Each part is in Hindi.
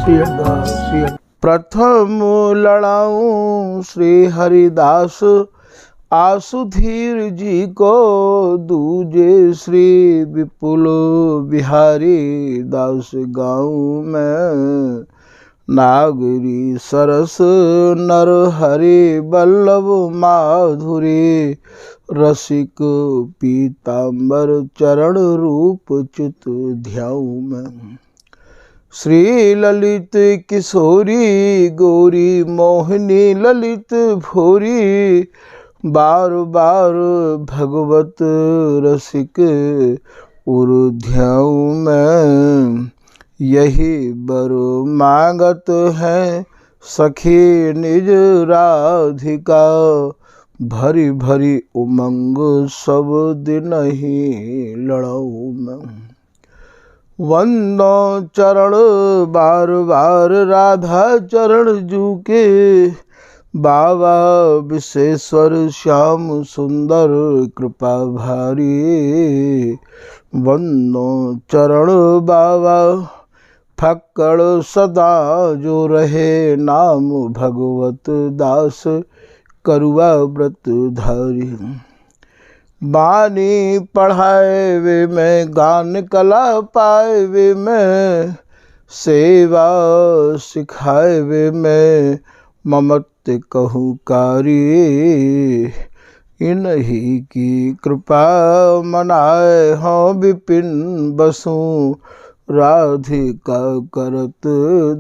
प्रथम लड़ाऊं श्री हरिदास आसुधीर जी को, दूजे श्री विपुल बिहारी दास गाऊं मैं। नागरी सरस नर हरि बल्लभ माधुरी, रसिक पीताम्बर चरण रूप चित ध्याऊं मैं। श्री ललित किशोरी गौरी मोहिनी ललित भोरी, बार बार भगवत रसिक उर ध्याऊं मैं। यही बर मांगत है सखी निज राधिका, भरी भरी उमंग सब दिन ही लड़ाऊं मैं। वंदो चरण बार बार राधा चरण जू के, बाबा विश्वेश्वर श्याम सुंदर कृपा भारी। वंदो चरण बाबा फक्कड़ सदा जो रहे, नाम भगवत दास करुआ व्रत धारी। बानी पढ़ाए वे मैं गान कला पाए वे मैं, सेवा सिखाए वे मैं ममत्व कहूँ कारी। इन्हीं की कृपा मनाए हों विपिन बसूं, राधिका करत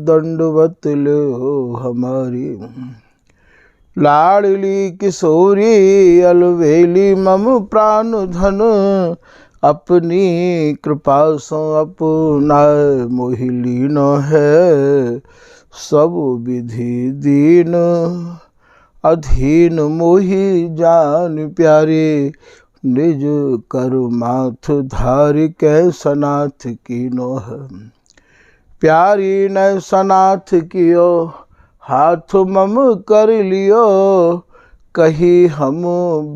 दंडवत लो हमारी। लाडली किशोरी अलवेली मम प्राण धन, अपनी कृपा सो अपना मोहि लीन है। सब विधि दीन अधीन मोहि जान प्यारे, निज कर माथ धारि कै सनाथ कीनो है। प्यारी न सनाथ कियो हाथ मम कर लियो, कही हम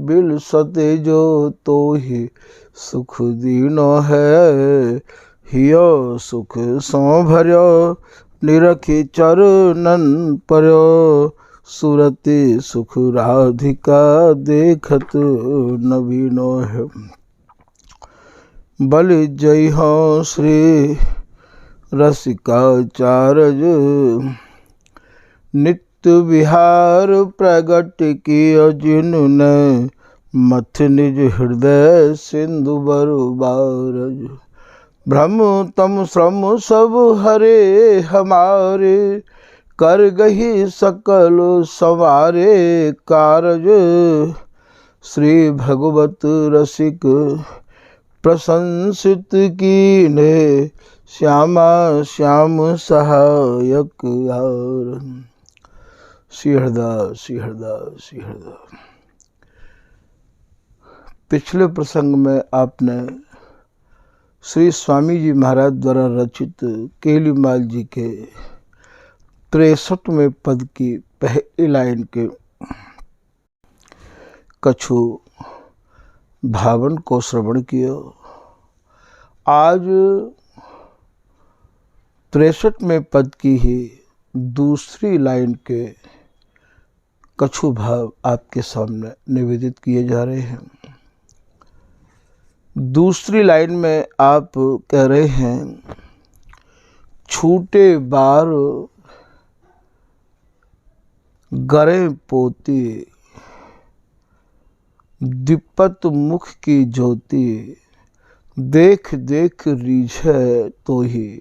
बिल सते जो तो ही सुख दीनो है। हियो सुख सो भर्यो निरखी चरणन पर्यो, सुरति सुख राधिका देखत नवीनो है। बलि जय हो श्री रसिकाचार्य, नित्य विहार प्रगट कियो जिन्होंने, मथ निज हृदय सिंधु बरुबारज। भ्रम तम श्रम सब हरे हमारे, कर गही सकल सवारे कारज। श्री भगवत रसिक प्रशंसित कीने, श्यामा श्याम सहायक हार। श्री हरदास श्री हरदास श्री हरदास। पिछले प्रसंग में आपने श्री स्वामी जी महाराज द्वारा रचित केलीमाल जी के 63वें पद की पहली लाइन के कछु भावन को श्रवण किया। आज 63वें पद की ही दूसरी लाइन के कछु भाव आपके सामने निवेदित किए जा रहे हैं। दूसरी लाइन में आप कह रहे हैं, छूटे बार गरे पोती, दिपत मुख की ज्योति, देख देख रीझे तो ही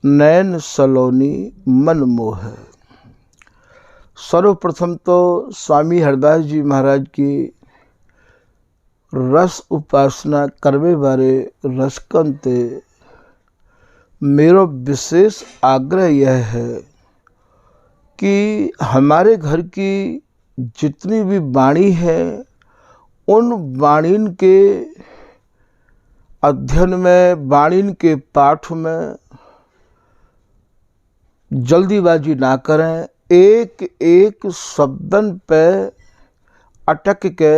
नैन सलोनी मन मोह। सर्वप्रथम तो स्वामी हरदास जी महाराज की रस उपासना करवे बारे रसकन ते मेरो विशेष आग्रह यह है कि हमारे घर की जितनी भी वाणी है, उन वाणीन के अध्ययन में, वाणीन के पाठ में जल्दीबाजी ना करें। एक एक शब्दन पे अटक के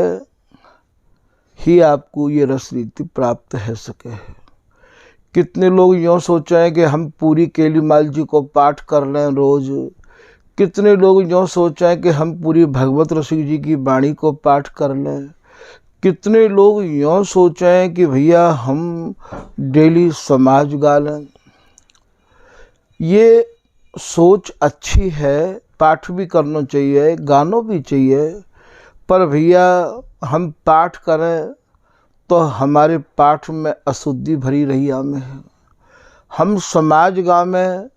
ही आपको ये रस रीति प्राप्त है सके है। कितने लोग यूँ सोच रहे हैं कि हम पूरी केलीमाल जी को पाठ कर लें रोज़। कितने लोग यूँ सोच रहे हैं कि हम पूरी भगवत रसिक जी की वाणी को पाठ कर लें। कितने लोग यूँ सोच रहे हैं कि भैया हम डेली समाज गा लें। ये सोच अच्छी है, पाठ भी करना चाहिए, गाना भी चाहिए, पर भैया हम पाठ करें तो हमारे पाठ में अशुद्धि भरी रही में है। हम समाज गावें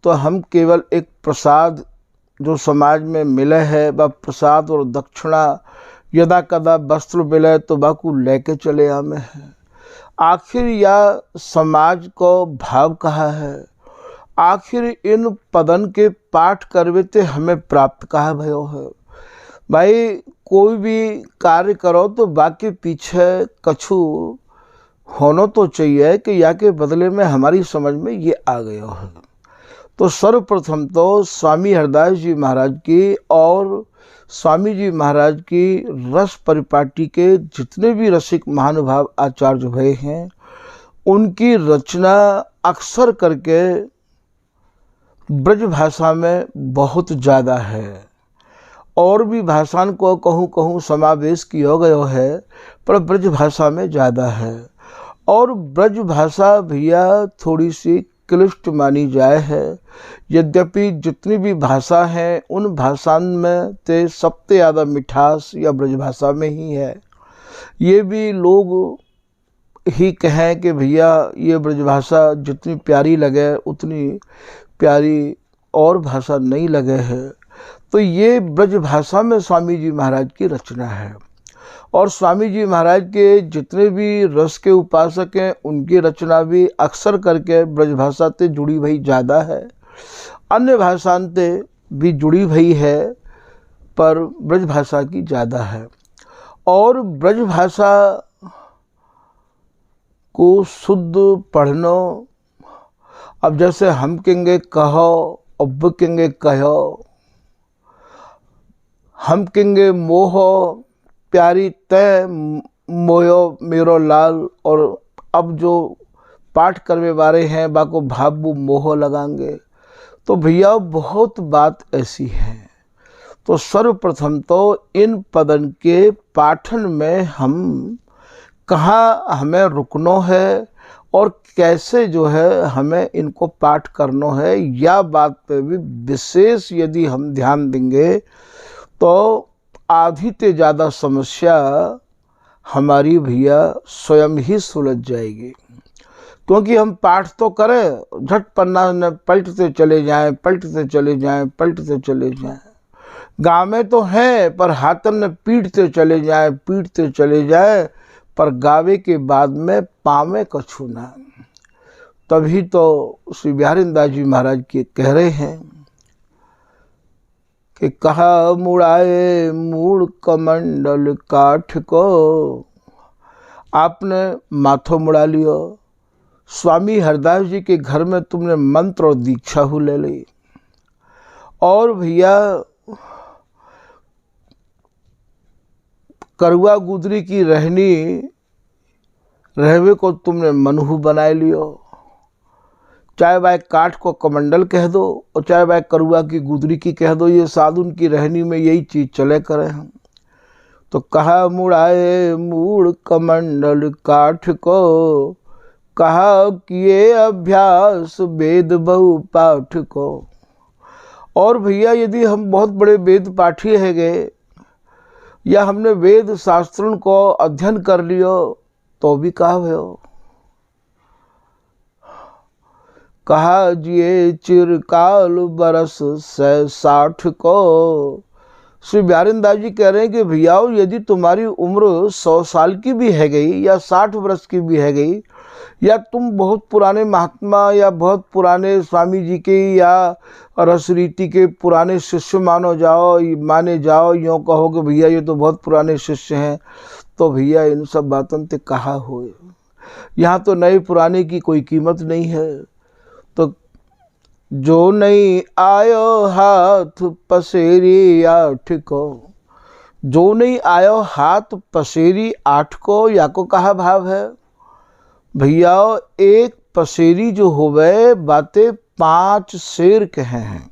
तो हम केवल एक प्रसाद जो समाज में मिले है वह प्रसाद और दक्षिणा यदा कदा वस्त्र मिले तो बाकू लेके चले आमे है। आखिर यह समाज को भाव कहा है। आखिर इन पदन के पाठ करवेते हमें प्राप्त कहा भयो है। भाई कोई भी कार्य करो तो बाकी पीछे कछु होना तो चाहिए कि या के बदले में हमारी समझ में ये आ गया है। तो सर्वप्रथम तो स्वामी हरदास जी महाराज की और स्वामी जी महाराज की रस परिपाटी के जितने भी रसिक महानुभाव आचार्य भये हैं उनकी रचना अक्सर करके ब्रज भाषा में बहुत ज़्यादा है। और भी भाषा को कहूँ समावेश किया गया है, पर ब्रज भाषा में ज़्यादा है। और ब्रज भाषा भैया थोड़ी सी क्लिष्ट मानी जाए है। यद्यपि जितनी भी भाषा हैं उन भाषा में ते सबसे ज़्यादा मिठास या ब्रज भाषा में ही है। ये भी लोग ही कहें कि भैया ये ब्रज भाषा जितनी प्यारी लगे उतनी प्यारी और भाषा नहीं लगे है। तो ये ब्रज भाषा में स्वामी जी महाराज की रचना है। और स्वामी जी महाराज के जितने भी रस के उपासक हैं उनकी रचना भी अक्सर करके ब्रज भाषा से जुड़ी भई ज़्यादा है। अन्य भाषा से भी जुड़ी भई है, पर ब्रज भाषा की ज़्यादा है। और ब्रज भाषा को शुद्ध पढ़ना, अब जैसे हम कहेंगे कहो, अब कहेंगे कहो, हम कहेंगे मोहो प्यारी तय मोयो मेरो लाल, और अब जो पाठ करने वाले हैं बाको भाबू मोह लगाएंगे। तो भैया बहुत बात ऐसी है। तो सर्वप्रथम तो इन पदन के पाठन में हम कहाँ हमें रुकना है और कैसे जो है हमें इनको पाठ करना है, या बात पे भी विशेष यदि हम ध्यान देंगे तो आधी से ज़्यादा समस्या हमारी भैया स्वयं ही सुलझ जाएगी। क्योंकि हम पाठ तो करें, झट पन्ना न पलटते चले जाएं, पलटते चले जाएं, पलटते चले जाएं। गाँव में तो हैं पर हाथन में पीटते चले जाएं, पीटते चले जाएं, पर गावे के बाद में पावे कछु ना। तभी तो श्री बिहारीदास जी महाराज के कह रहे हैं कि कहा मुड़ाए मूड़ कमंडल काठ को, आपने माथो मुड़ा लियो। स्वामी हरदास जी के घर में तुमने मंत्र और दीक्षा हो ले ली, और भैया करुआ गुदरी की रहवे को तुमने मनहू बनाए लियो। चाहे वह काठ को कमंडल कह दो और चाहे वह करुआ की गुदरी की कह दो, ये साधुन की रहनी में यही चीज़ चले करें हम। तो कहा मुड़ाए मूड़ कमंडल काठ को, कहा किए अभ्यास वेद बहु पाठ को। और भैया यदि हम बहुत बड़े वेद पाठी है गए या हमने वेद शास्त्रों को अध्ययन कर लियो तो भी कहा भयो। कहा जिए चिरकाल बरस 60 को। श्री बिहारीदास जी कह रहे हैं कि भैया यदि तुम्हारी उम्र 100 साल की भी है गई या 60 वर्ष की भी है गई, या तुम बहुत पुराने महात्मा या बहुत पुराने स्वामी जी के या रसरीति के पुराने शिष्य माने जाओ, यूँ कहो कि भैया ये तो बहुत पुराने शिष्य हैं, तो भैया इन सब बातों से कहा हो। यहाँ तो नए पुराने की कोई कीमत नहीं है। तो जो नहीं आयो हाथ पसेरी 8 को, जो नहीं आयो हाथ पसेरी 8 को, या को कहा भाव है भैया एक पसेरी जो होवे बातें 5 शेर कहे हैं।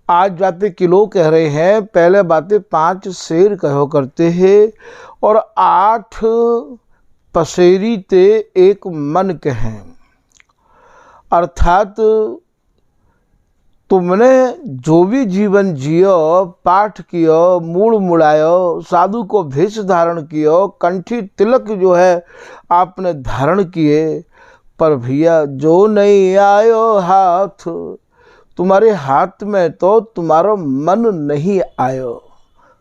आज बातें किलो कह रहे हैं, पहले बातें 5 शेर कहो करते हैं। और 8 पसेरी ते एक मन कहें, अर्थात तुमने जो भी जीवन जियो, पाठ कियो, मूड़ मुड़ायो, साधु को भेष धारण कियो, कंठी तिलक जो है आपने धारण किए, पर भैया जो नहीं आयो हाथ, तुम्हारे हाथ में तो तुम्हारा मन नहीं आयो।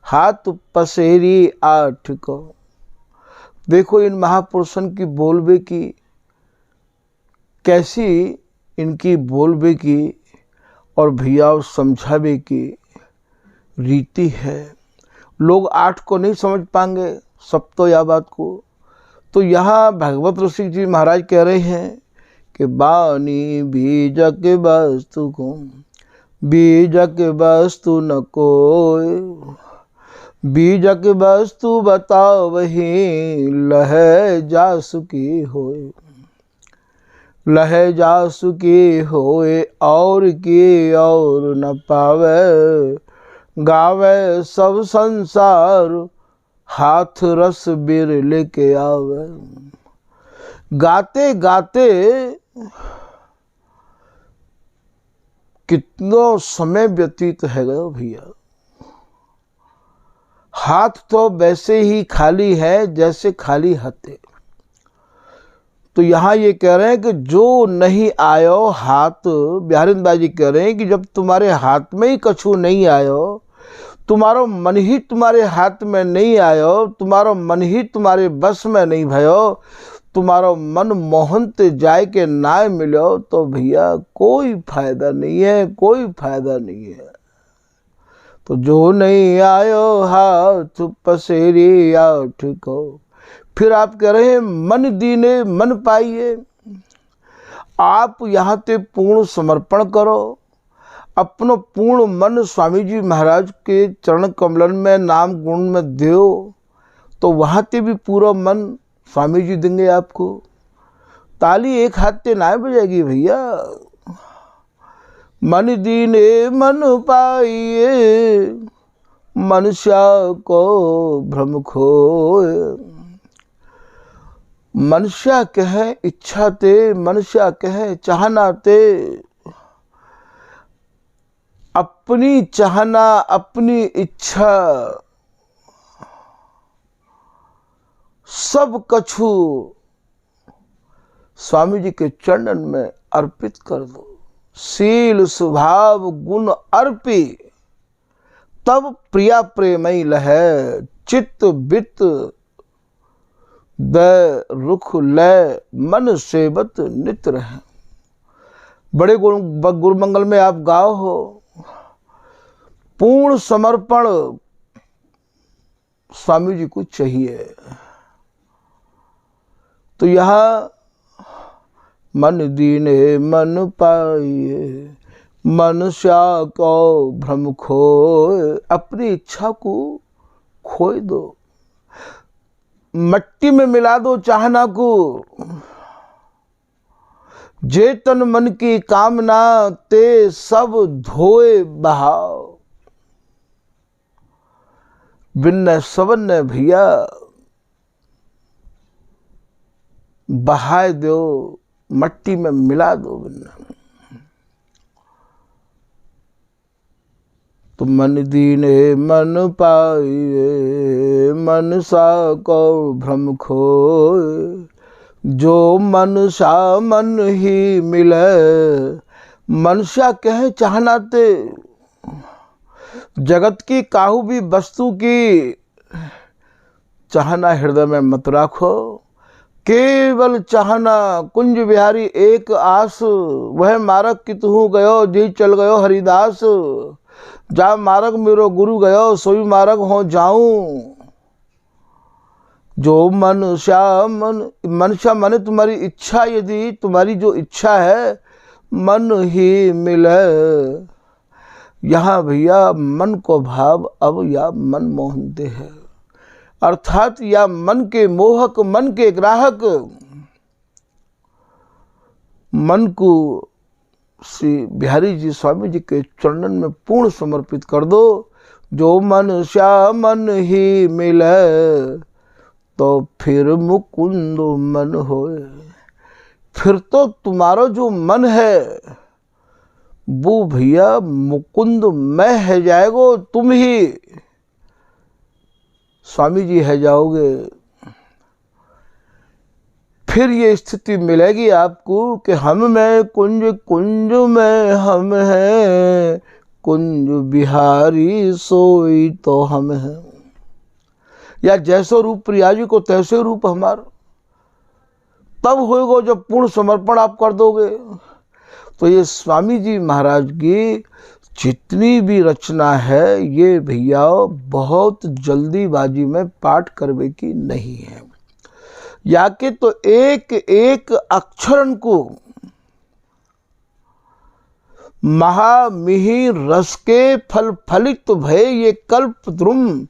हाथ पसेरी 8 को। देखो इन महापुरुषों की बोलबे की कैसी इनकी बोलबे की और भैया समझावे की रीति है। लोग 8 को नहीं समझ पाएंगे सब तो यह बात को। तो यहाँ भगवत ऋषि जी महाराज कह रहे हैं कि बानी बीजक वस्तु को, बीजक वस्तु न कोय, बीजक वस्तु बताओ वही लह जासु की होय, लह जासु की होए और की और न पावे, गावे सब संसार हाथ रस बिर लेके आवे। गाते गाते कितना समय व्यतीत है गया भैया। हाथ तो वैसे ही खाली है जैसे खाली हथे। तो यहाँ ये कह रहे हैं कि जो नहीं आयो हाथ, बिहारिंद बाजी कह रहे हैं कि जब तुम्हारे हाथ में ही कछु नहीं आयो, तुम्हारो मन ही तुम्हारे हाथ में नहीं आयो, तुम्हारो मन ही तुम्हारे बस में नहीं भयो, तुम्हारो मन मोहन ते जाए के ना मिलो, तो भैया कोई फायदा नहीं है, कोई फायदा नहीं है। तो जो नहीं आयो हाथ पसेरी 8 को। फिर आप कह रहे हैं मन दीने मन पाइए। आप यहाँ ते पूर्ण समर्पण करो, अपनो पूर्ण मन स्वामी जी महाराज के चरण कमलन में नाम गुण में दो, तो वहाँ ते भी पूरा मन स्वामी जी देंगे आपको। ताली एक हाथ ते ना बजाएगी भैया। मन दीने मन पाइए, मनुष्य को भ्रम खोए। मनुष्य कहे इच्छा ते, मनुष्य कहे चाहना ते, अपनी चाहना अपनी इच्छा सब कछु स्वामी जी के चरणन में अर्पित कर दो। शील स्वभाव गुण अर्पी, तब प्रिया प्रेमई लहै, चित्त बित द रुख लय, मन सेवत नित रह। बड़े गुरुमंगल में आप गाओ हो, पूर्ण समर्पण स्वामी जी को चाहिए। तो यहाँ मन दीने मन पाइए, मनुष्य को भ्रम खोए। अपनी इच्छा को खोए दो, मट्टी में मिला दो चाहना को। जे तन मन की कामना ते सब धोए बहाव। बिन्न सबन ने भैया बहाए दो, मट्टी में मिला दो बिन्न। तो मन दीने मन पाइए, मन सा को भ्रम खोए। जो मन सा मन ही मिले, मनुष्य कहे चाहना ते। जगत की काहू भी वस्तु की चाहना हृदय में मत राखो। केवल चाहना कुंज बिहारी एक आस, वह मार्ग कितहु गयो जी चल गयो हरिदास। जा मार्ग मेरो गुरु गयो सोई मार्ग हो जाऊं। जो मनुष्य मन तुम्हारी इच्छा, यदि तुम्हारी जो इच्छा है मन ही मिले। यहाँ भैया मन को भाव अब या मन मोहनते हैं, अर्थात या मन के मोहक मन के ग्राहक मन को श्री बिहारी जी स्वामी जी के चरणन में पूर्ण समर्पित कर दो। जो मन श्या मन ही मिले तो फिर मुकुंद मन होए। फिर तो तुम्हारा जो मन है वो भैया मुकुंद मैं है जाएगो, तुम ही स्वामी जी है जाओगे। फिर ये स्थिति मिलेगी आपको कि हम में कुंज कुंज में हम हैं, कुंज बिहारी सोई तो हम हैं। या जैसो रूप प्रिया जी को तैसे रूप हमारा तब होएगा जब पूर्ण समर्पण आप कर दोगे। तो ये स्वामी जी महाराज की जितनी भी रचना है ये भैया बहुत जल्दीबाजी में पाठ करवे की नहीं है। या कि तो एक एक अक्षरन को महामिहि रस के फल फलित भय ये कल्प द्रुम।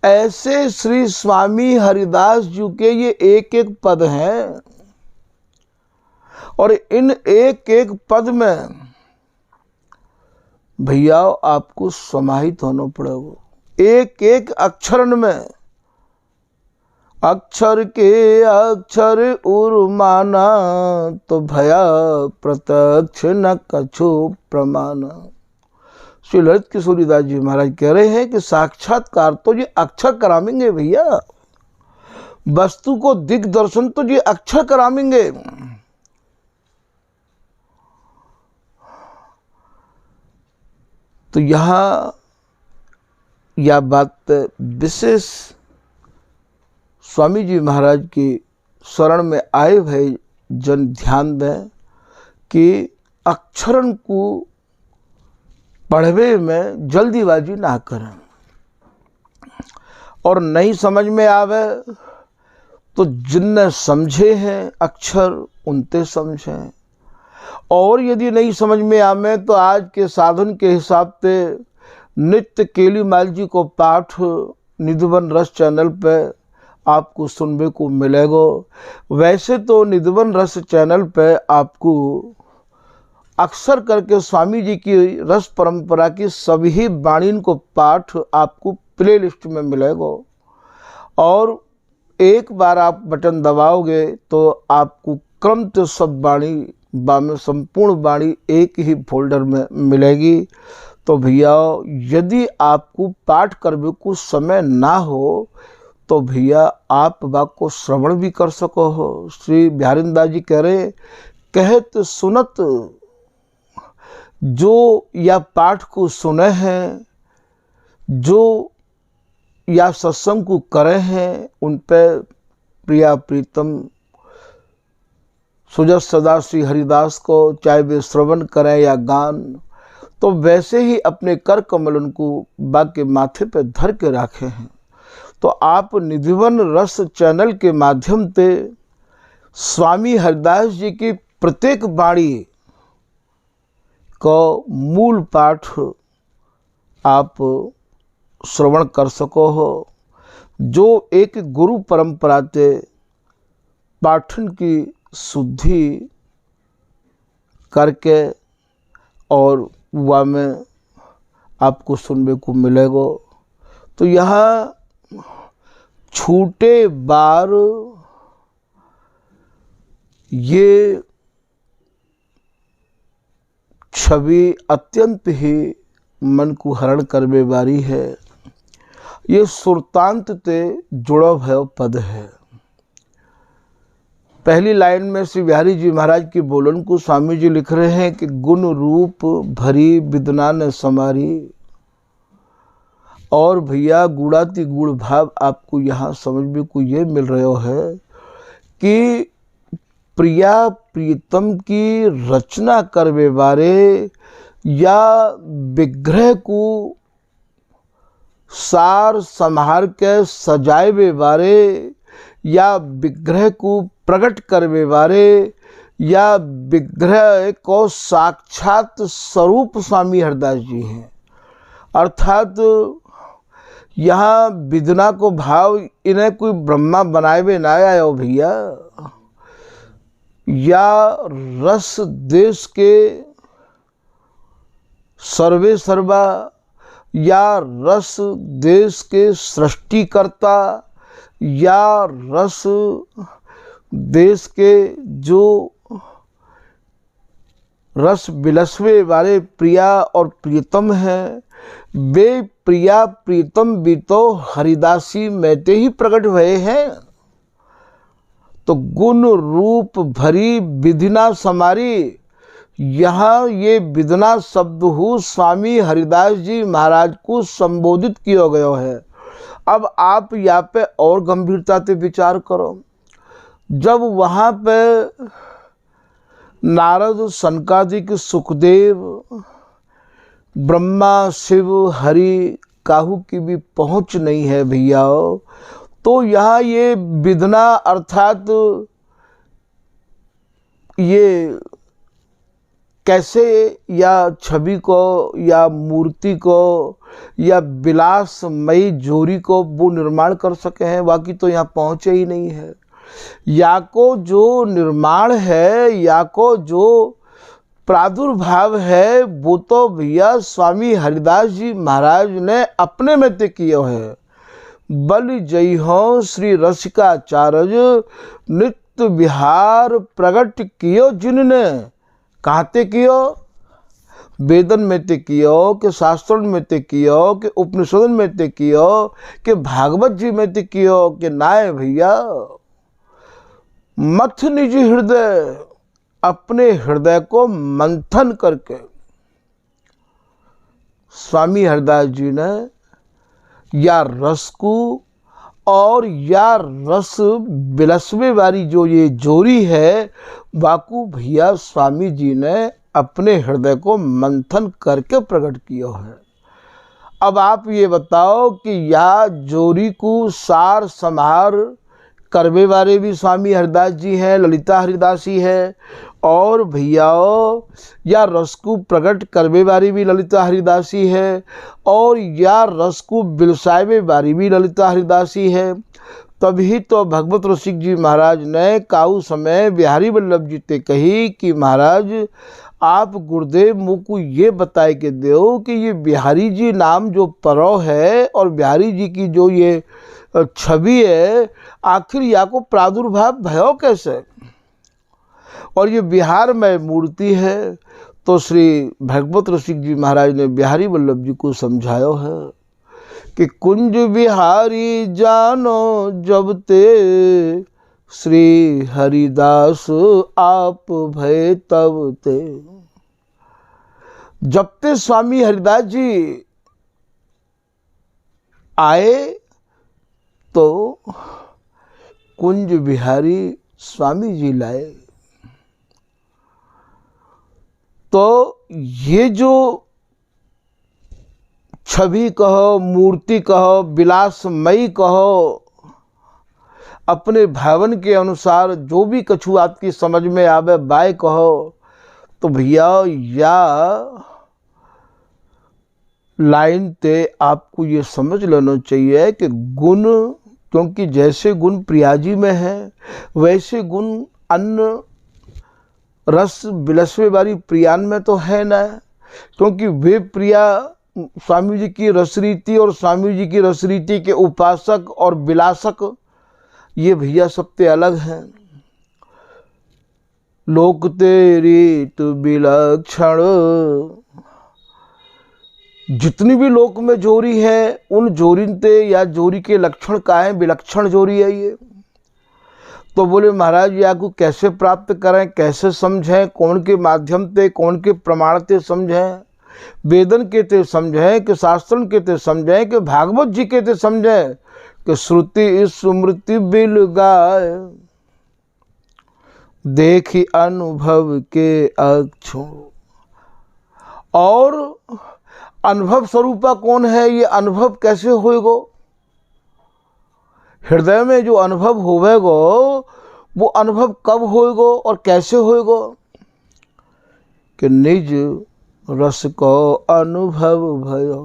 ऐसे श्री स्वामी हरिदास जी के ये एक एक पद हैं और इन एक एक पद में भैया आपको समाहित होना पड़ेगा। एक एक अक्षरन में अक्षर के अक्षर उर्माना तो भया प्रत्यक्ष न कछु प्रमाण। श्री ललित किशोरीदास जी महाराज कह रहे हैं कि साक्षात्कार तो ये अक्षर करावेंगे भैया, वस्तु को दिग्दर्शन तो ये अक्षर करावेंगे। तो यहाँ यह बात विशेष स्वामी जी महाराज की शरण में आए भय जन ध्यान दें कि अक्षरन को पढ़वे में जल्दीबाजी ना करें और नहीं समझ में आवे तो जिनने समझे हैं अक्षर उनते समझें, और यदि नहीं समझ में आवे तो आज के साधन के हिसाब से नित्य केलीमाल जी को पाठ निधिवन रस चैनल पे आपको सुनने को मिलेगा। वैसे तो निधिवन रस चैनल पे आपको अक्सर करके स्वामी जी की रस परंपरा की सभी वाणी को पाठ आपको प्ले लिस्ट में मिलेगा, और एक बार आप बटन दबाओगे तो आपको क्रमतः सब वाणी में संपूर्ण वाणी एक ही फोल्डर में मिलेगी। तो भैया यदि आपको पाठ करने को समय ना हो तो भैया आप बात को श्रवण भी कर सको हो। श्री बिहारीदास जी कह रहे कहत सुनत जो या पाठ को सुने हैं, जो या सत्संग को करे हैं, उन पे प्रिया प्रीतम सुजत सदा श्री हरिदास को चाहे वे श्रवण करें या गान, तो वैसे ही अपने कर कमल उनको बाग के माथे पे धर के रखे हैं। तो आप निधिवन रस चैनल के माध्यम से स्वामी हरिदास जी की प्रत्येक वाणी को मूल पाठ आप श्रवण कर सको हो, जो एक गुरु परंपरा से पाठन की शुद्धि करके और वह में आपको सुनने को मिलेगा। तो यहाँ छूटे बार ये छवि अत्यंत ही मन को हरण करने वाली है। ये सुरतांत से जुड़ा हुआ पद है। पहली लाइन में श्री बिहारी जी महाराज की बोलन को स्वामी जी लिख रहे हैं कि गुण रूप भरी विदना न समारी, और भैया गुणाति गुण भाव आपको यहाँ समझ में को ये मिल रहा है कि प्रिया प्रीतम की रचना करवे बारे या विग्रह को सार संहार के सजाए बारे या विग्रह को प्रकट करवे बारे या विग्रह को साक्षात स्वरूप स्वामी हरिदास जी हैं। अर्थात यहाँ विदना को भाव इन्हें कोई ब्रह्मा बनाए हुए ना आया हो भैया, या रस देश के सर्वे सर्वा, या रस देश के सृष्टिकर्ता, या रस देश के जो रस बिलसवे वाले प्रिया और प्रियतम हैं, वे प्रिया प्रीतम भी तो हरिदासी में ते ही प्रकट हुए हैं। तो गुण रूप भरी विधिना समारी, यहाँ ये विधना शब्द हो स्वामी हरिदास जी महाराज को संबोधित किया गया है। अब आप यहाँ पे और गंभीरता से विचार करो। जब वहाँ पे नारद, सनकादिक, सुखदेव, ब्रह्मा, शिव, हरि काहू की भी पहुँच नहीं है भैया, तो यहाँ ये विधना अर्थात ये कैसे या छवि को या मूर्ति को या विलासमयी जोरी को वो निर्माण कर सके हैं, बाकी तो यहाँ पहुँचे ही नहीं है। या को जो निर्माण है, या को जो प्रादुर्भाव है, वो तो भैया स्वामी हरिदास जी महाराज ने अपने में ते किया है। बल जय हो श्री रसिकाचार्य नित्य विहार प्रकट कियो जिनने, कहते कियो वेदन में ते कियो, के शास्त्रों में ते कियो, के उपनिषदन में ते कियो, के भागवत जी में ते कियो, के नाय भैया मथ निज हृदय, अपने हृदय को मंथन करके स्वामी हरिदास जी ने या रस को और या रस बिलसवे वाली जो ये जोरी है, वाकू भैया स्वामी जी ने अपने हृदय को मंथन करके प्रकट किया है। अब आप ये बताओ कि या जोरी को सार संहार करवे वाले भी स्वामी हरिदास जी हैं, ललिता हरिदासी है, और भैया या रस को प्रकट करवे वाली भी ललिता हरिदासी है, और या रस को बिलसावे वाली भी ललिता हरिदासी है। तभी तो भगवत रसिक जी महाराज ने काऊ समय बिहारी वल्लभ जी ते कही कि महाराज आप गुरुदेव मुझको ये बताए के दो कि ये बिहारी जी नाम जो परो है और बिहारी जी की जो ये छवि है, आखिर या को प्रादुर्भाव भयो कैसे, और ये बिहार में मूर्ति है। तो श्री भगवत रसिक जी महाराज ने बिहारी वल्लभ जी को समझाया है कि कुंज बिहारी जानो जब ते, श्री हरिदास आप भय तब ते। जब ते स्वामी हरिदास जी आए तो कुंज बिहारी स्वामी जी लाए। तो ये जो छवि कहो, मूर्ति कहो, विलासमयी कहो, अपने भावन के अनुसार जो भी कछु आपकी समझ में आवे बाय कहो, तो भैया या लाइन ते आपको ये समझ लेना चाहिए कि गुण, क्योंकि जैसे गुण प्रियाजी में है वैसे गुण अन्य रस बिलसवे वाली प्रियान में तो है ना, क्योंकि वे प्रिया स्वामी जी की रसरीति और स्वामी जी की रसरीति के उपासक और विलासक ये भैया सबसे अलग हैं। लोक तेरी तु विलक्षण, जितनी भी लोक में जोरी है उन जोरीनते या जोरी के लक्षण का है, विलक्षण जोरी है ये। तो बोले महाराज या को कैसे प्राप्त करें, कैसे समझें, कौन के माध्यम से, कौन के प्रमाण से समझें, वेदन के ते समझें कि शास्त्रन के ते समझें कि भागवत जी के ते समझें कि श्रुति स्मृति बिल गाय, देखी अनुभव के अक्षो। और अनुभव स्वरूपा कौन है, ये अनुभव कैसे होएगो, हृदय में जो अनुभव होवेगो वो अनुभव कब होएगो और कैसे होएगो, कि निज रस को अनुभव भयो,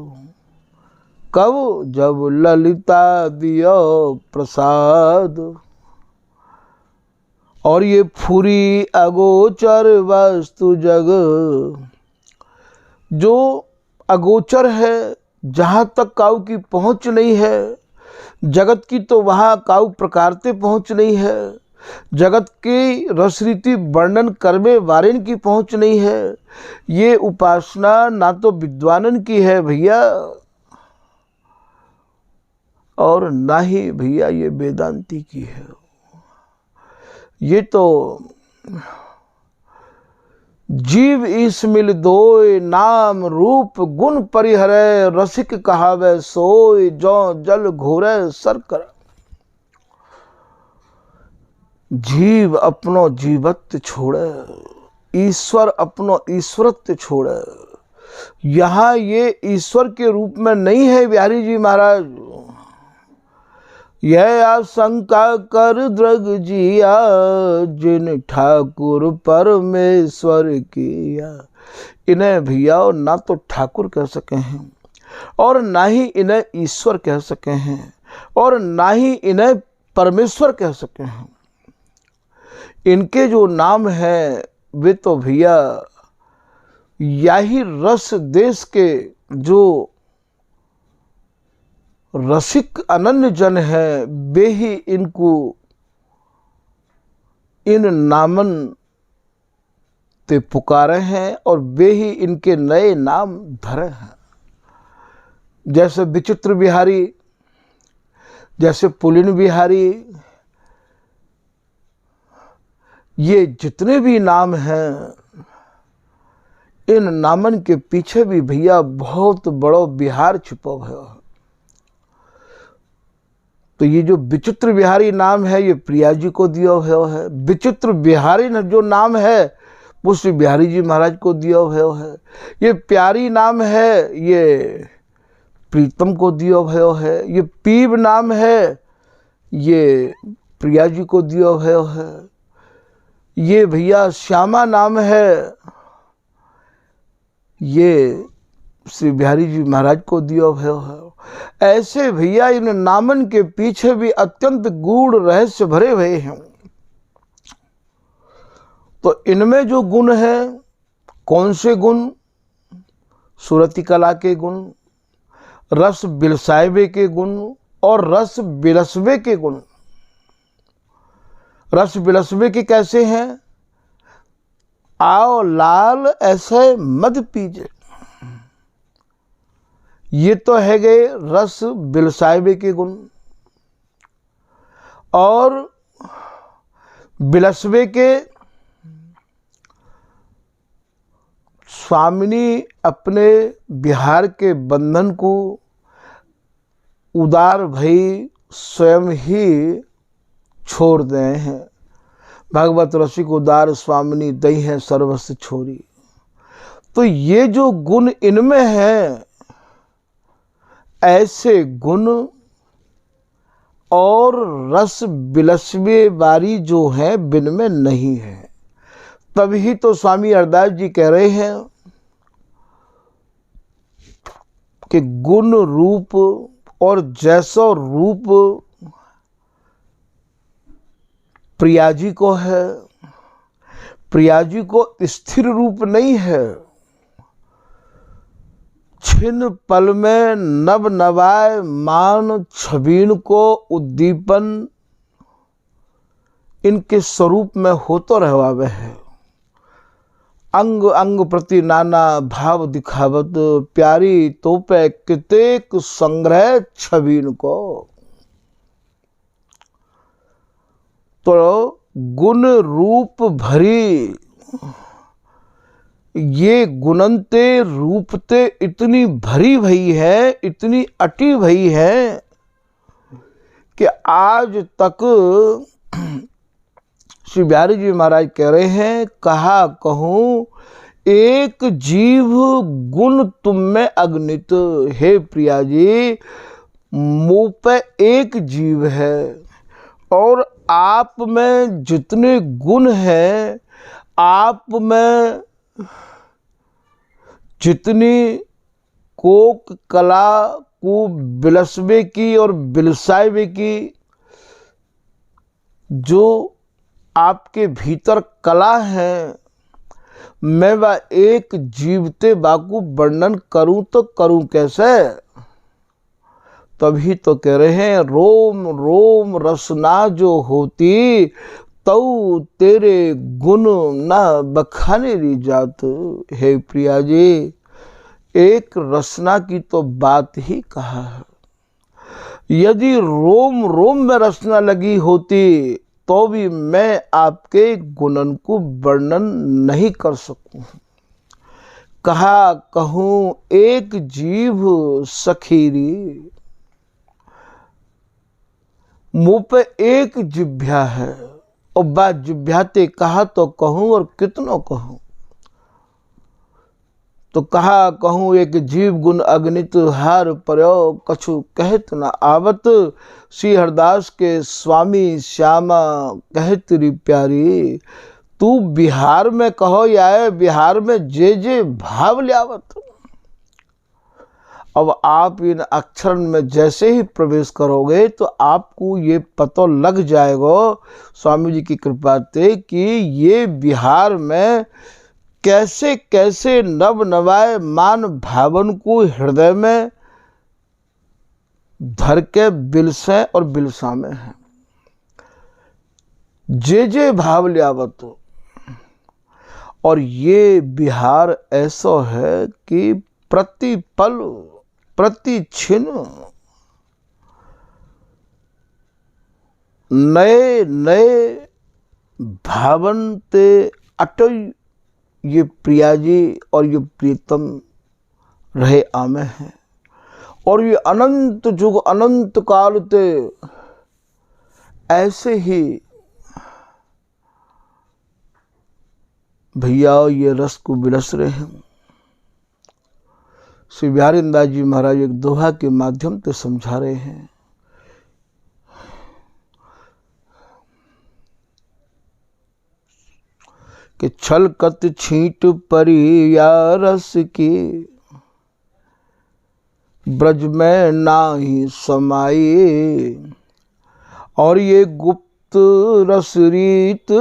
कब जब ललिता दियो प्रसाद। और ये फुरी अगोचर वस्तु जग, जो अगोचर है, जहाँ तक काऊ की पहुँच नहीं है, जगत की तो वहाँ काऊ प्रकारते पहुँच नहीं है, जगत की रसरीति वर्णन करवे वारिन की पहुँच नहीं है। ये उपासना ना तो विद्वानन की है भैया, और ना ही भैया ये वेदांती की है। ये तो जीव ईस मिल दोय, नाम रूप गुण परिहरै, रसिक कहावै सोय, जो जल घोरै सर कर। जीव अपनो जीवत्व छोड़े, ईश्वर अपनो ईश्वरत्व छोड़े। यहाँ ये ईश्वर के रूप में नहीं है बिहारी जी महाराज। यह आशंका कर द्रग जिया, जिन ठाकुर परमेश्वर किया। इन्हें भैया ना तो ठाकुर कह सके हैं, और ना ही इन्हें ईश्वर कह सके हैं, और ना ही इन्हें परमेश्वर कह सके हैं। इनके जो नाम हैं वे तो भैया यही रस देश के जो रसिक अनन्य जन है, वे ही इनको इन नामन ते पुकारे हैं, और वे ही इनके नए नाम धरे हैं। जैसे विचित्र बिहारी, जैसे पुलिन बिहारी, ये जितने भी नाम हैं, इन नामन के पीछे भी भैया बहुत बड़ो बिहार छुपा है। तो ये जो विचित्र बिहारी नाम है, ये प्रिया जी को दिया हुआ है। विचित्र बिहारी जो नाम है वो श्री बिहारी जी महाराज को दिया हुआ है। ये प्यारी नाम है, ये प्रीतम को दिया हुआ है। ये पीब नाम है, ये प्रिया जी को दिया हुआ है। ये भैया श्यामा नाम है, ये श्री बिहारी जी महाराज को दिया हुआ है। ऐसे भैया इन नामन के पीछे भी अत्यंत गूढ़ रहस्य भरे हुए हैं। तो इनमें जो गुण है, कौन से गुण? सुरति कला के गुण, रस बिलसायबे के गुण, और रस बिलसबे के गुण। रस बिलसबे के कैसे हैं? आओ लाल ऐसे मद पीजे, ये तो है गए रस बिलसायबे के गुण। और बिलसबे के, स्वामिनी अपने बिहार के बंधन को उदार भई स्वयं ही छोड़ दे हैं। भगवत रसिक उदार स्वामिनी दई है सर्वस्व छोरी। तो ये जो गुण इनमें है, ऐसे गुण और रस बिलसबे वारी जो है बिन में नहीं है। तभी तो स्वामी अरदास जी कह रहे हैं कि गुण रूप और जैसो रूप प्रिया जी को है, प्रिया जी को स्थिर रूप नहीं है। छिन पल में नव नवाय मान छबीन को उद्दीपन इनके स्वरूप में होतो रहवावे है। अंग अंग प्रति नाना भाव दिखावत, प्यारी तोपे कितेक संग्रह छबीन को। तो गुण रूप भरी ये गुणनते रूपते इतनी भरी भई है, इतनी अटी भई है कि आज तक श्री बिहारी जी महाराज कह रहे हैं, कहा कहूँ एक जीव गुण तुम में अगणित। हे प्रिया जी, मुँह पे एक जीव है और आप में जितने गुण हैं, आप में जितनी कोक कला को बिलसबे की और बिलसायबे की जो आपके भीतर कला है, मैं वह एक जीवते बाकू वर्णन करूं तो करूं कैसे। तभी तो कह रहे हैं रोम रोम रसना जो होती, तऊ तेरे गुण न बखाने री जात। हे प्रिया जी, एक रसना की तो बात ही कहा है। यदि रोम रोम में रसना लगी होती तो भी मैं आपके गुणन को वर्णन नहीं कर सकूं। कहा कहूं एक जीव सखीरी, मुंह पे एक जिभ्या है और बात जिभ्याते कहा तो कहूं और कितनों कहूं। तो कहा कहूं एक जीव गुण अगणित हार प्रयोग कछु कहत न आवत। श्री हरदास के स्वामी श्यामा कहत री प्यारी, तू बिहार में कहो या बिहार में जे भाव लियावत। अब आप इन अक्षर में जैसे ही प्रवेश करोगे तो आपको ये पता लग जाएगा स्वामी जी की कृपा से कि ये बिहार में कैसे कैसे नव नवाए मान भावन को हृदय में धर के बिलसे और बिलसा में है। जे भाव लियावत। और ये बिहार ऐसा है कि प्रति पल प्रति क्षण नए नए भावन ते अटल ये प्रिया जी और ये प्रीतम रहे आमे हैं। और ये अनंत युग अनंत काल ते ऐसे ही भैया ये रस को बिलस रहे हैं। श्री बिहारीदास जी महाराज एक दोहा के माध्यम से समझा रहे हैं कि छलकत छींट परी या रस की, ब्रज में नाही समाये। और ये गुप्त रस रीत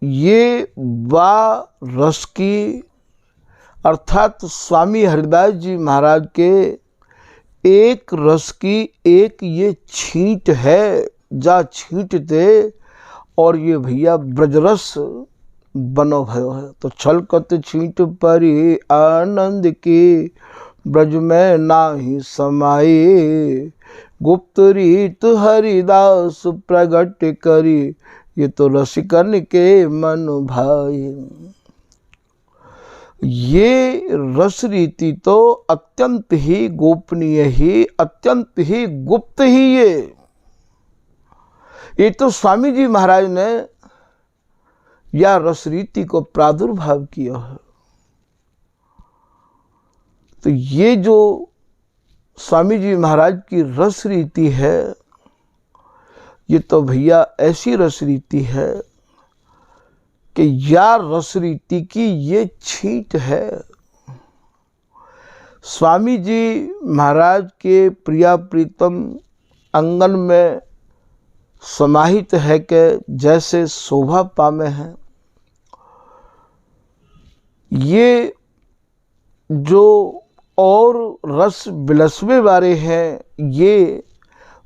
ये वा रस की अर्थात स्वामी हरिदास जी महाराज के एक रस की एक ये छींट है, जा छींट दे। और ये भैया ब्रजरस बनो भयो है। तो छलकत छींट परी आनंद की, ब्रज में नाही समाये। गुप्त रीत हरिदास प्रगट करी, ये तो रसिकन के मन भाई। ये रस रीति तो अत्यंत ही गोपनीय ही अत्यंत ही गुप्त ही ये तो स्वामी जी महाराज ने या रस रीति को प्रादुर्भाव किया है। तो ये जो स्वामी जी महाराज की रस रीति है, ये तो भैया ऐसी रस रीति है कि या रस रीति की ये छींट है। स्वामी जी महाराज के प्रिया प्रीतम अंगन में समाहित है कि जैसे शोभा पामे हैं। ये जो और रस बिलसवे वाले हैं, ये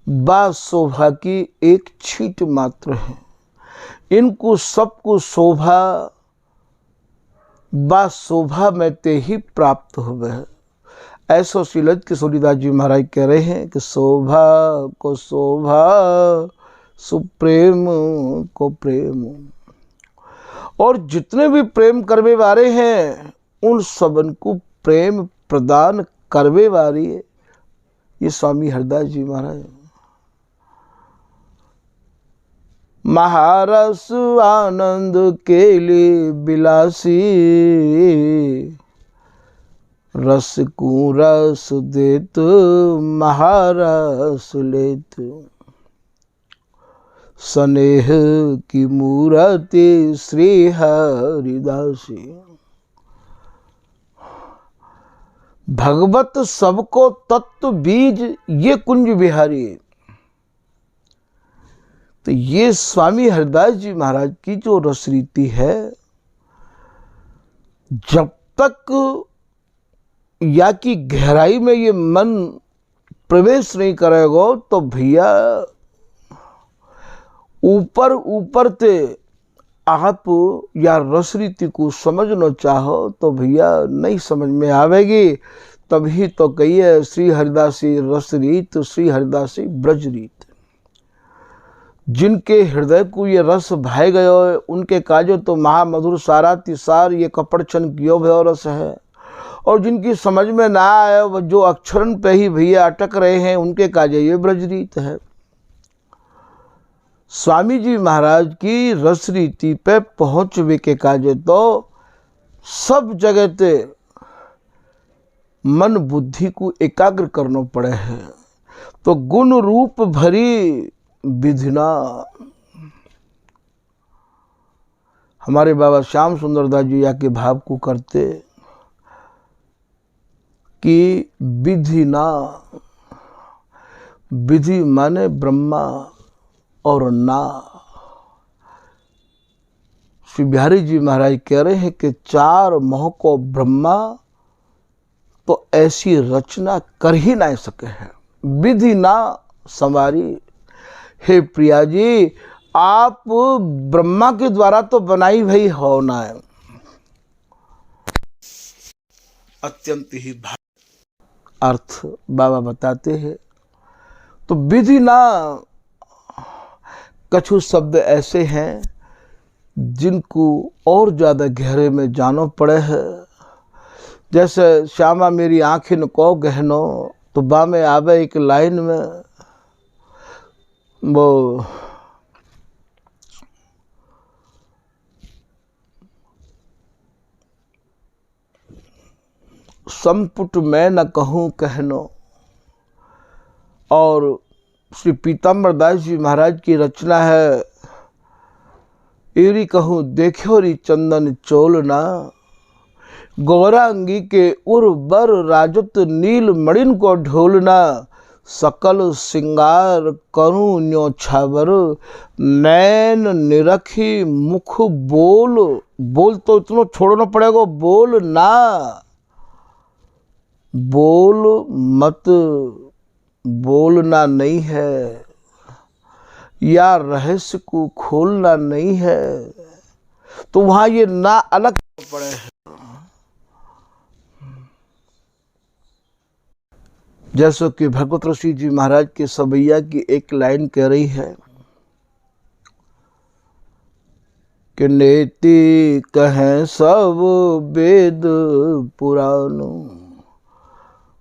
बा शोभा की एक छींट मात्र है। इनको सबको शोभा बा शोभा में ते ही प्राप्त हुए है। ऐसा श्रीललित किशोरीदास जी महाराज कह रहे हैं कि शोभा को शोभा सुप्रेम को प्रेम। और जितने भी प्रेम करवे वाले हैं उन सबन को प्रेम प्रदान करवे वाली ये स्वामी हरदास जी महाराज। महारस आनंद के लिए बिलासी, रस को रस देत महारस लेत। स्नेह की मूर्ति श्री हरिदासी। भगवत सबको तत्व बीज ये कुंज बिहारी। तो ये स्वामी हरिदास जी महाराज की जो रस रीति है, जब तक या की गहराई में ये मन प्रवेश नहीं करेगा तो भैया ऊपर ऊपर ते आप या रस रीति को समझना चाहो तो भैया नहीं समझ में आवेगी। तभी तो कहिए श्री हरिदासी रस रीत, श्री हरिदासी ब्रज रीत। जिनके हृदय को ये रस भाई गयो है उनके काजो तो महामधुर सारा तिसार ये कपड़ छन कियो भयो रस है। और जिनकी समझ में ना आए वो जो अक्षरन पे ही भैया अटक रहे हैं उनके काजे ये ब्रज रीत है। स्वामी जी महाराज की रस रीति पे पहुँचवे के काजे तो सब जगह ते मन बुद्धि को एकाग्र करना पड़े है। तो गुण रूप भरी विधिना, हमारे बाबा श्याम सुंदर दास जी या के भाव को करते कि विधि ना, विधि माने ब्रह्मा और ना। श्री बिहारी जी महाराज कह रहे हैं कि चार मोह को ब्रह्मा तो ऐसी रचना कर ही नहीं सके हैं, विधि ना संवारी। हे प्रिया जी, आप ब्रह्मा के द्वारा तो बनाई भई हो ना है, अत्यंत ही अर्थ बाबा बताते हैं। तो विधि ना, कछु शब्द ऐसे हैं जिनको और ज़्यादा गहरे में जानो पड़े है। जैसे श्यामा मेरी आँखिन को गहनो, तो बा में आवे एक लाइन में वो संपुट मैं न कहूँ कहनो। और श्री पीताम्बर दास जी महाराज की रचना है, एरी कहूँ देखो री चंदन चोलना, गौरांगी के उर्वर राजत नील मणिन को ढोलना, सकल सिंगार करूं न्यो छावर, नैन निरखी मुख बोल। बोल तो इतना छोड़ना पड़ेगा, बोल ना, बोल मत, बोलना नहीं है या रहस्य को खोलना नहीं है। तो वहां ये ना अलग पड़े हैं। जैसे कि भगवत ऋषि जी महाराज के सबैया की एक लाइन कह रही है कि नेति कहें सब वेद पुराण,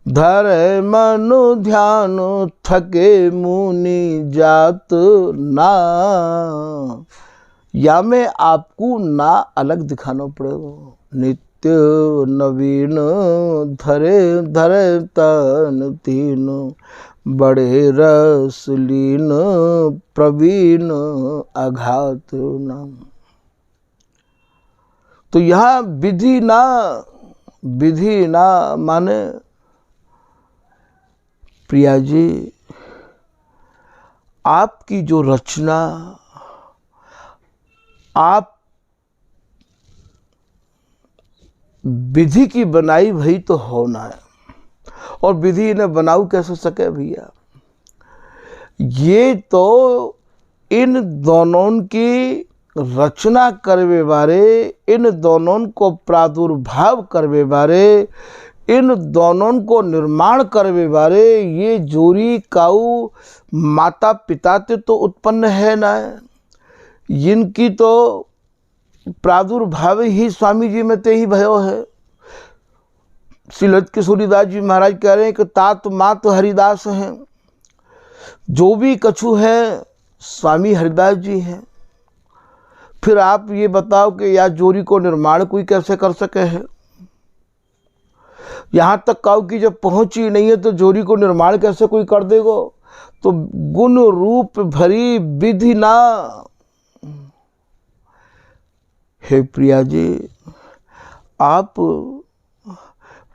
धरे मनु ध्यान थके मुनि जात ना। या में आपको ना अलग दिखाना पड़ेगा। नित्य नवीन धरे धरे तन तीन, बड़े रसलीन प्रवीण आघात न। तो यहाँ विधि ना, विधि ना माने प्रिया जी आपकी जो रचना आप विधि की बनाई भई तो होना है। और विधि ने बनाऊ कैसे सके भैया? ये तो इन दोनों की रचना करवे बारे, इन दोनों को प्रादुर्भाव करवे बारे, इन दोनों को निर्माण करवे बारे, ये जोरी काऊ माता पिता ते तो उत्पन्न है ना, जिनकी तो प्रादुर्भाव ही स्वामी जी में ते ही भयो है। श्री ललित किशोरीदास जी महाराज कह रहे हैं कि तात मात हरिदास हैं, जो भी कछु है स्वामी हरिदास जी हैं। फिर आप ये बताओ कि या जोरी को निर्माण कोई कैसे कर सके है? यहाँ तक काऊ की जब पहुँची नहीं है तो जोरी को निर्माण कैसे कोई कर देगा? तो गुण रूप भरी विधि ना। हे प्रिया जी, आप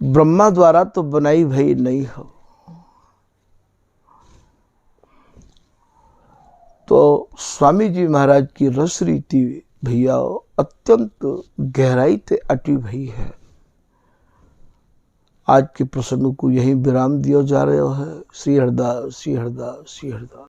ब्रह्मा द्वारा तो बनाई भई नहीं हो। तो स्वामी जी महाराज की रस रीति भैया अत्यंत गहराई से अटी भई है। आज के प्रसंग को यही विराम दिया जा रहा है। श्री हरदास, श्री हरदास, श्री हरदास।